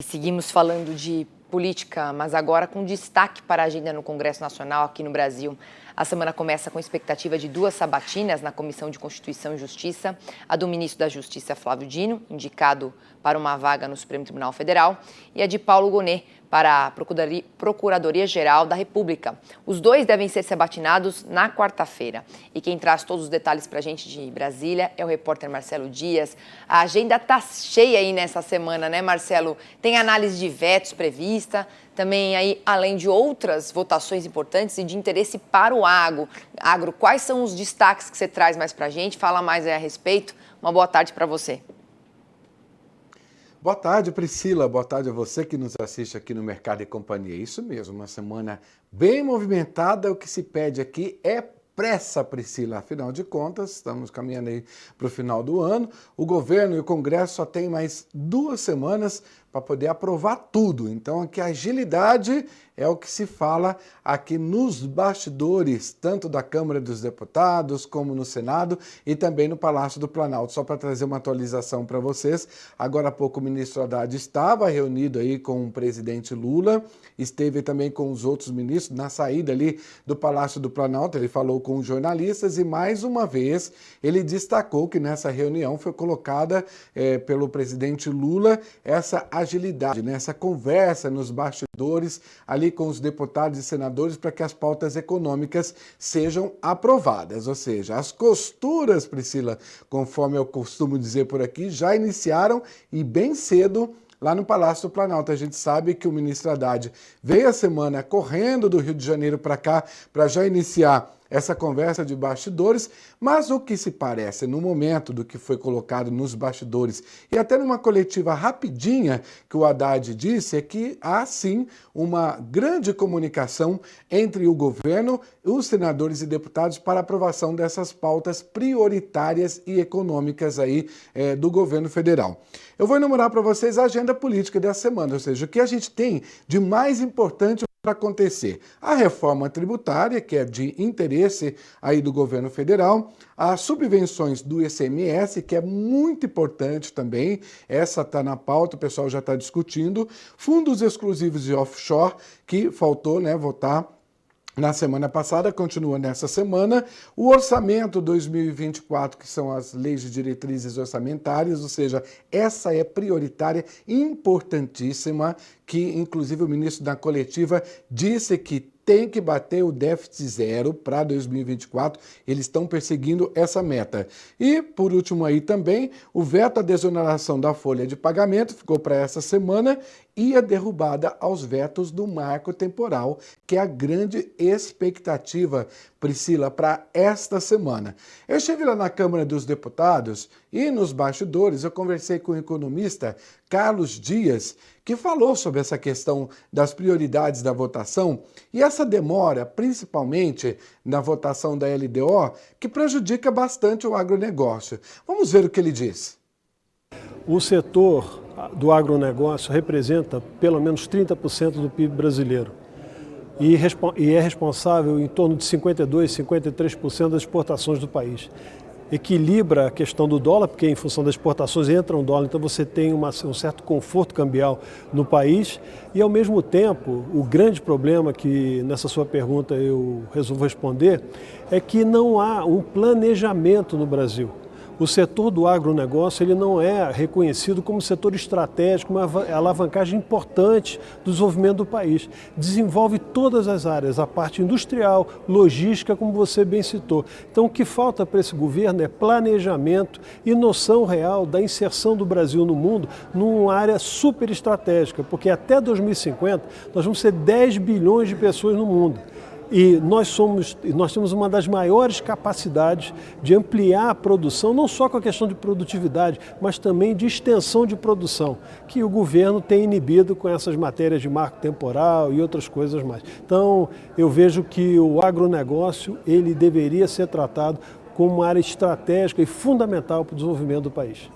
Seguimos falando de política, mas agora com destaque para a agenda no Congresso Nacional aqui no Brasil. A semana começa com expectativa de 2 sabatinas na Comissão de Constituição e Justiça, a do ministro da Justiça, Flávio Dino, indicado para uma vaga no Supremo Tribunal Federal, e a de Paulo Gonet, para a Procuradoria-Geral da República. Os dois devem ser sabatinados na quarta-feira. E quem traz todos os detalhes para a gente de Brasília é o repórter Marcelo Dias. A agenda está cheia aí nessa semana, né, Marcelo? Tem análise de vetos prevista, também aí, além de outras votações importantes e de interesse para o agro. Quais são os destaques que você traz mais para a gente? Fala mais aí a respeito. Uma boa tarde para você. Boa tarde, Priscila. Boa tarde a você que nos assiste aqui no Mercado e Companhia. Isso mesmo, uma semana bem movimentada. O que se pede aqui é pressa, Priscila. Afinal de contas, estamos caminhando aí para o final do ano. O governo e o Congresso só têm mais 2 semanas para poder aprovar tudo. Então, aqui a agilidade é o que se fala aqui nos bastidores, tanto da Câmara dos Deputados, como no Senado e também no Palácio do Planalto. Só para trazer uma atualização para vocês, agora há pouco o ministro Haddad estava reunido aí com o presidente Lula, esteve também com os outros ministros na saída ali do Palácio do Planalto, ele falou com os jornalistas e mais uma vez ele destacou que nessa reunião foi colocada pelo presidente Lula essa agilidade, né? Essa conversa nos bastidores ali com os deputados e senadores para que as pautas econômicas sejam aprovadas. Ou seja, as costuras, Priscila, conforme eu costumo dizer por aqui, já iniciaram e bem cedo lá no Palácio do Planalto. A gente sabe que o ministro Haddad veio a semana correndo do Rio de Janeiro para cá para já iniciar essa conversa de bastidores, mas o que se parece no momento do que foi colocado nos bastidores e até numa coletiva rapidinha que o Haddad disse é que há sim uma grande comunicação entre o governo, os senadores e deputados para aprovação dessas pautas prioritárias e econômicas aí do governo federal. Eu vou enumerar para vocês a agenda política dessa semana, ou seja, o que a gente tem de mais importante para acontecer. A reforma tributária, que é de interesse aí do governo federal, as subvenções do ICMS, que é muito importante também, essa está na pauta, o pessoal já está discutindo, fundos exclusivos e offshore, que faltou, né, votar na semana passada, continua nessa semana, o orçamento 2024, que são as leis de diretrizes orçamentárias, ou seja, essa é prioritária, importantíssima, que inclusive o ministro da coletiva disse que tem que bater o déficit zero para 2024, eles estão perseguindo essa meta. E, por último aí também, o veto à desoneração da folha de pagamento ficou para essa semana e a derrubada aos vetos do marco temporal, que é a grande expectativa, Priscila, para esta semana. Eu estive lá na Câmara dos Deputados e nos bastidores eu conversei com o economista Carlos Dias, que falou sobre essa questão das prioridades da votação e essa demora, principalmente na votação da LDO, que prejudica bastante o agronegócio. Vamos ver o que ele diz. O setor do agronegócio representa pelo menos 30% do PIB brasileiro e é responsável em torno de 52%, 53% das exportações do país. Equilibra a questão do dólar, porque em função das exportações entra um dólar, então você tem um certo conforto cambial no país e, ao mesmo tempo, o grande problema que nessa sua pergunta eu resolvo responder é que não há um planejamento no Brasil. O setor do agronegócio ele não é reconhecido como setor estratégico, uma alavancagem importante do desenvolvimento do país. Desenvolve todas as áreas, a parte industrial, logística, como você bem citou. Então o que falta para esse governo é planejamento e noção real da inserção do Brasil no mundo numa área super estratégica, porque até 2050 nós vamos ser 10 bilhões de pessoas no mundo. E nós temos uma das maiores capacidades de ampliar a produção, não só com a questão de produtividade, mas também de extensão de produção, que o governo tem inibido com essas matérias de marco temporal e outras coisas mais. Então, eu vejo que o agronegócio ele deveria ser tratado como uma área estratégica e fundamental para o desenvolvimento do país.